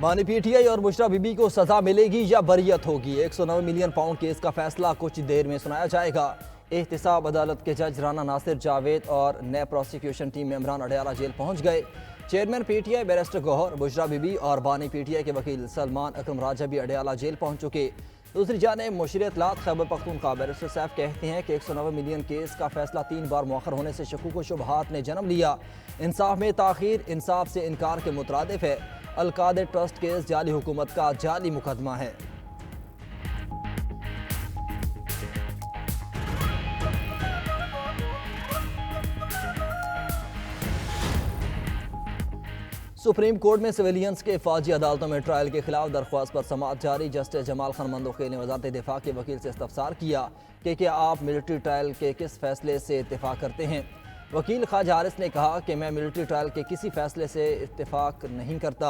बानी पीटीआई और बुशरा बीबी को सजा मिलेगी या बरियत होगी। 109 मिलियन पाउंड केस का फैसला कुछ देर में सुनाया जाएगा। एहतिसाब अदालत के जज राना नासिर जावेद और नए प्रोसिक्यूशन टीम मेंबरान अडयाला जेल पहुंच गए। Chairman PTI barrister Gohar, Bushra Bibi और बानी पीटीआई के वकील सलमान अकरम राजा भी अडयाला जेल पहुंच चुके। दूसरी जानिब मुशीर इत्तलात खैबर पख्तूनख्वा बैरिस्टर सैफ कहते हैं कि 109 मिलियन केस का फैसला 3 बार मौखर होने से शकूक व शुबहात ने जन्म लिया। इंसाफ में ताखीर इंसाफ से इनकार के मुतरादिफ है। अलकादे ट्रस्ट केस जाली हुकूमत का जाली मुकदमा है। सुप्रीम कोर्ट में सिविलियंस के फौजी अदालतों में ट्रायल के खिलाफ दरख्वास्त पर समाअत जारी। जस्टिस जमाल खान मंदोखी ने वजारत दिफा के वकील से इस्तफसार किया कि क्या आप मिलिट्री ट्रायल के किस फैसले से इत्तेफाक करते हैं। वकील ख्वाजा हारिस ने कहा कि मैं मिलिट्री ट्रायल के किसी फैसले से इत्तेफाक नहीं करता।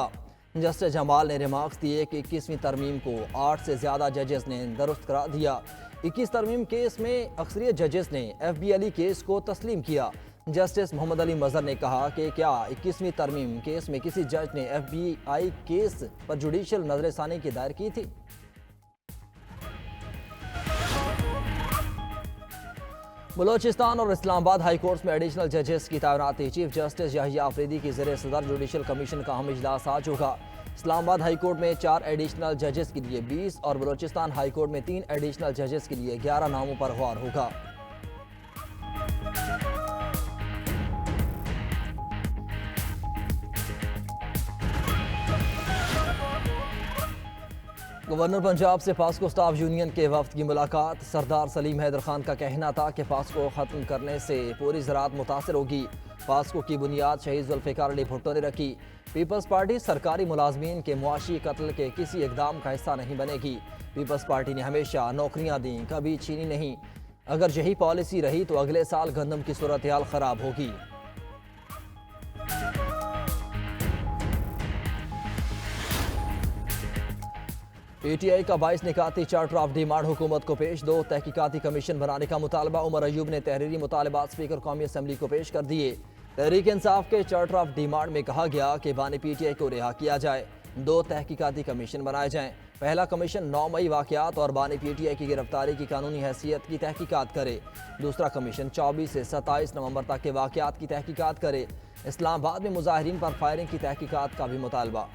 जस्टिस जमाल ने रिमार्क्स दिए कि 21वीं तरमीम को 8 से ज़्यादा जजेस ने दुरुस्त करार दिया। 21 तरमीम केस में अक्सरियत जजेस ने FB अली केस को तस्लीम किया। जस्टिस मोहम्मद अली मजहर ने कहा कि क्या 21वीं तरमीम केस में किसी जज ने FBI केस पर जुडिशल नजरसानी की दायर की थी। बलोचिस्तान और इस्लामाबाद हाई कोर्ट में एडिशनल जजेस की तैनाती। चीफ जस्टिस याहिया अफरीदी की ज़रिए सदर जुडिशल कमीशन का अहम इजलास आज होगा। इस्लामाबाद हाई कोर्ट में 4 एडिशनल जजेस के लिए 20 और बलोचिस्तान हाई कोर्ट में 3 एडिशनल जजेस के लिए 11 नामों पर गौर होगा। गवर्नर पंजाब से पास्को स्टाफ यूनियन के वफ्द की मुलाकात। सरदार सलीम हैदर खान का कहना था कि पास्को ख़त्म करने से पूरी ज़राअत मुतासर होगी। पास्को की बुनियाद शहीद जुल्फ़िकार अली भुट्टो ने रखी। पीपल्स पार्टी सरकारी मुलाजमीन के मुआशी कत्ल के किसी इकदाम का हिस्सा नहीं बनेगी। पीपल्स पार्टी ने हमेशा नौकरियाँ दी, कभी छीनी नहीं। अगर यही पॉलिसी रही तो अगले साल गंदम की सूरत हाल ख़राब होगी। PTI का 22 निकाती चार्टर ऑफ डिमांड हुकूमत को पेश। 2 तहकीकाती कमीशन बनाने का मुतालबा। उमर अयूब ने तहरीरी मुतालबात स्पीकर कौमी असम्बली को पेश कर दिए। तहरीक इंसाफ के चार्टर ऑफ डिमांड में कहा गया कि बानी PTI को रिहा किया जाए। 2 तहकीकाती कमीशन बनाए जाएं। पहला कमीशन 9 मई वाक़यात और बानी PTI की गिरफ्तारी की कानूनी हैसियत की तहकीकात करे। दूसरा कमीशन 24 से 27 नवंबर तक के वाक़यात की तहकीकात करे। इस्लामाबाद में मुजाहिरीन पर फायरिंग की तहकीकात का भी मुतालबा।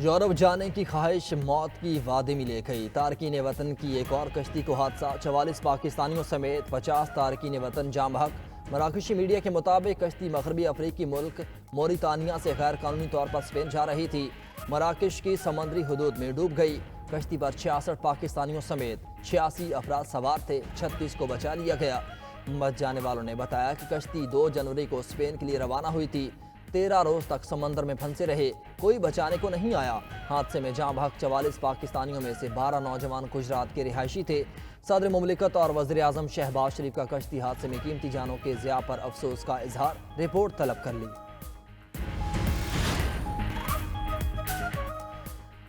यूरोप जाने की ख्वाहिश मौत की वादे में ले गई। तारकीन वतन की एक और कश्ती को हादसा। 44 पाकिस्तानियों समेत 50 तारकीन वतन जाम हक। मराकशी मीडिया के मुताबिक कश्ती मगरबी अफ्रीकी मुल्क मोरितानिया से गैर कानूनी तौर पर स्पेन जा रही थी। मराकश की समंदरी हदूद में डूब गई। कश्ती पर 66 पाकिस्तानियों समेत 86 अफराद सवार थे। 36 को बचा लिया गया। बच जाने वालों ने बताया कि कश्ती 2 जनवरी को स्पेन के लिए रवाना हुई थी। 13 रोज तक समंदर में फंसे रहे, कोई बचाने को नहीं आया। हादसे में जाम हक 44 पाकिस्तानियों में से 12 नौजवान गुजरात के रिहायशी थे। सदर मुमलिकत और वज़ीर आज़म शहबाज शरीफ का कश्ती हादसे में कीमती जानों के ज़िया पर अफसोस का इजहार। रिपोर्ट तलब कर ली।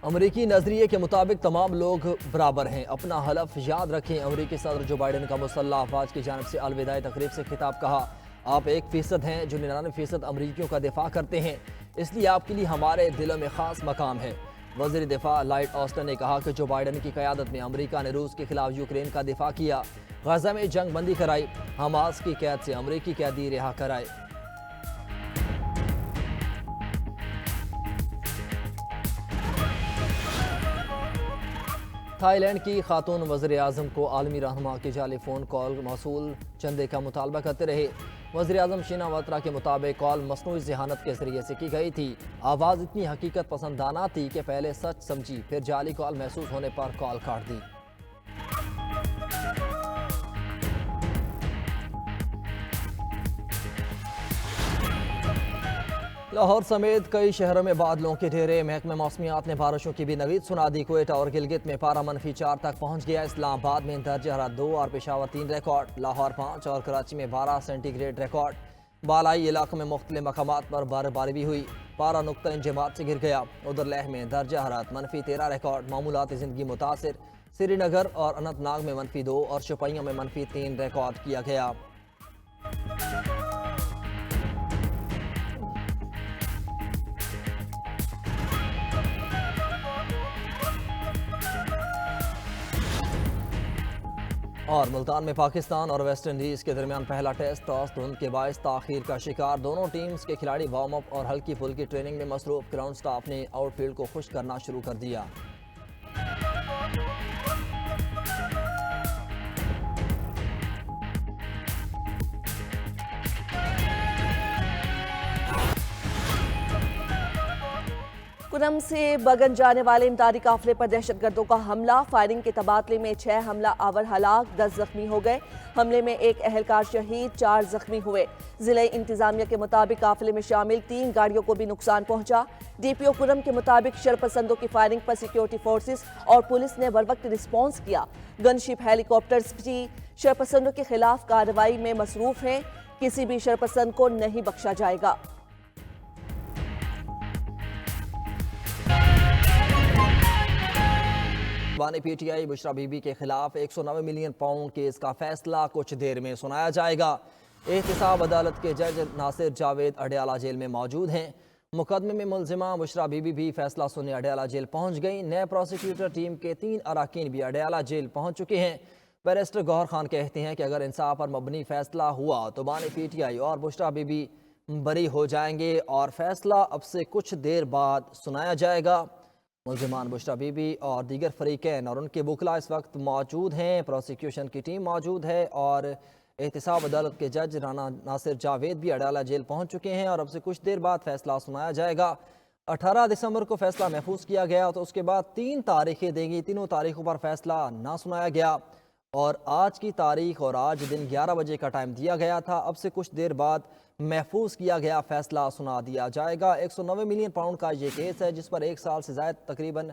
अमरीकी नजरिए के मुताबिक तमाम लोग बराबर हैं। अपना हलफ याद रखें। अमरीकी सदर जो बाइडन का मुसल्लह अफवाज की जानिब से अलविदाई तकरीब से खिताब। कहा, आप 1% हैं जो 99% अमरीकियों का दिफा करते हैं, इसलिए आपके लिए हमारे दिलों में खास मकाम है। वज़ीर दिफा लॉयड ऑस्टिन ने कहा कि जो बाइडन की क़यादत में अमरीका ने रूस के खिलाफ यूक्रेन का दिफा किया, गजा में जंग बंदी कराई, हमास की कैद से अमरीकी कैदी रिहा कराए। थाईलैंड की खातून वज़ीर आज़म को आलमी रहनुमा की जाली फ़ोन कॉल मौसूल चंदे का मुतालबा करते रहे। वज़ीर आज़म शीना वात्रा के मुताबिक कॉल मसनूई ज़हानत के ज़रिए से की गई थी। आवाज़ इतनी हकीकत पसंदाना थी कि पहले सच समझी, फिर जाली कॉल महसूस होने पर कॉल काट दी। लाहौर समेत कई शहरों में बादलों के ढेरे। महकमे मौसमियात ने बारिशों की भी नवीद सुना दी। क्वेटा और गिलगित में पारा -4 तक पहुंच गया। इस्लामाबाद में दर्जा हरारत 2 और पेशावर 3 रिकॉर्ड। लाहौर 5 और कराची में 12 सेंटीग्रेड रिकॉर्ड। बालाई इलाकों में मुख्तलिफ मकामात पर बर्फबारी भी हुई। पारा नुक्ता इंजमात से गिर गया। उधर लेह में दर्जा हरारत -13 रिकॉर्ड। मामूलाती ज़िंदगी मुतासिर। श्रीनगर और अनंतनाग में -2 और शोपियां में -3 रिकॉर्ड किया गया। और मुल्तान में पाकिस्तान और वेस्ट इंडीज़ के दरमियान पहला टेस्ट टॉस धुंध के बायस ताखीर का शिकार। दोनों टीम्स के खिलाड़ी वार्म अप और हल्की फुल्की ट्रेनिंग में मसरूफ। ग्राउंड स्टाफ ने आउटफील्ड को खुश करना शुरू कर दिया। कुरम से बगन जाने वाले इमदादी काफिले पर दहशतगर्दों का हमला। फायरिंग के तबादले में 6 हमला आवर हलाक, 10 जख्मी हो गए। हमले में 1 एहलकार शहीद, 4 जख्मी हुए। जिले इंतजामिया के मुताबिक काफिले में शामिल 3 गाड़ियों को भी नुकसान पहुंचा। DPO कुरम के मुताबिक शरपसंदों की फायरिंग पर सिक्योरिटी फोर्सेस और पुलिस ने बरवक्त रिस्पॉन्स किया। गनशिप हेलीकॉप्टर्स भी शरपसंदों के खिलाफ कार्रवाई में मसरूफ हैं। किसी भी शरपसंद को नहीं बख्शा जाएगा। बानी PTI बुशरा बीबी के खिलाफ 190 मिलियन पाउंड केस का फैसला कुछ देर में सुनाया जाएगा। एहतसाब अदालत के जज नासिर जावेद अडयाला जेल में मौजूद हैं। मुकदमे में मुलजिमा बुशरा बीबी भी फैसला सुनने अडयाला जेल पहुंच गई। नए प्रोसिक्यूटर टीम के 3 अराकीन भी अडयाला जेल पहुंच चुके हैं। बैरिस्टर गौहर खान कहते हैं कि अगर इंसाफ पर मबनी फैसला हुआ तो बानी PTI और बुशरा बीबी बरी हो जाएंगे और फैसला अब से कुछ देर बाद सुनाया जाएगा। मुलजिमान बुशरा बीबी और दीगर फरीकैन और उनके वकला इस वक्त मौजूद हैं। प्रोसिक्यूशन की टीम मौजूद है और एहतसाब अदालत के जज राना नासिर जावेद भी अडयाला जेल पहुंच चुके हैं और अब से कुछ देर बाद फैसला सुनाया जाएगा। 18 दिसंबर को फैसला महफूज किया गया तो उसके बाद 3 तारीखें देंगी। तीनों तारीखों पर फैसला ना सुनाया गया और आज की तारीख और आज दिन 11 बजे का टाइम दिया गया था। अब से कुछ देर बाद महफूज किया गया फैसला सुना दिया जाएगा। 190 मिलियन पाउंड का ये केस है जिस पर 1 साल से ज़ायद तकरीबन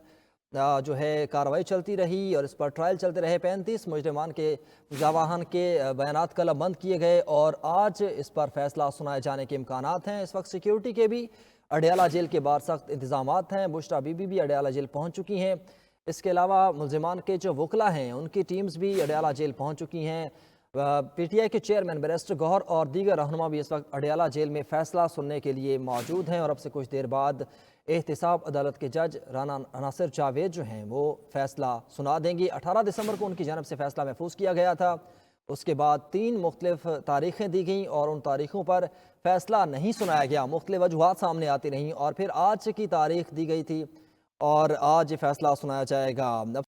जो है कार्रवाई चलती रही और इस पर ट्रायल चलते रहे। 35 मुजरिमान के गवाहान के बयानात कलमबंद किए गए और आज इस पर फैसला सुनाए जाने के इम्कानात हैं। इस वक्त सिक्योरिटी के भी अडयाला जेल के बाहर सख्त इंतजामात हैं। बुशरा बीबी भी अडयाला जेल पहुँच चुकी हैं। इसके अलावा मुलजिमान के जो वकला हैं उनकी टीम्स भी अडयाला जेल पहुँच चुकी हैं। PTI के चेयरमैन बैरिस्टर गौहर और दीगर रहनुमा भी इस वक्त अडयाला जेल में फैसला सुनने के लिए मौजूद हैं और अब से कुछ देर बाद एहतसाब अदालत के जज राना नासिर जावेद जो हैं वो फैसला सुना देंगी। 18 दिसंबर को उनकी जानब से फैसला महफूज किया गया था। उसके बाद 3 मुख्तलिफ तारीखें दी गईं और उन तारीखों पर फैसला नहीं सुनाया गया। मुख्तलिफ वजूहात सामने आती रहीं और फिर आज की तारीख दी गई थी और आज फैसला सुनाया जाएगा। अब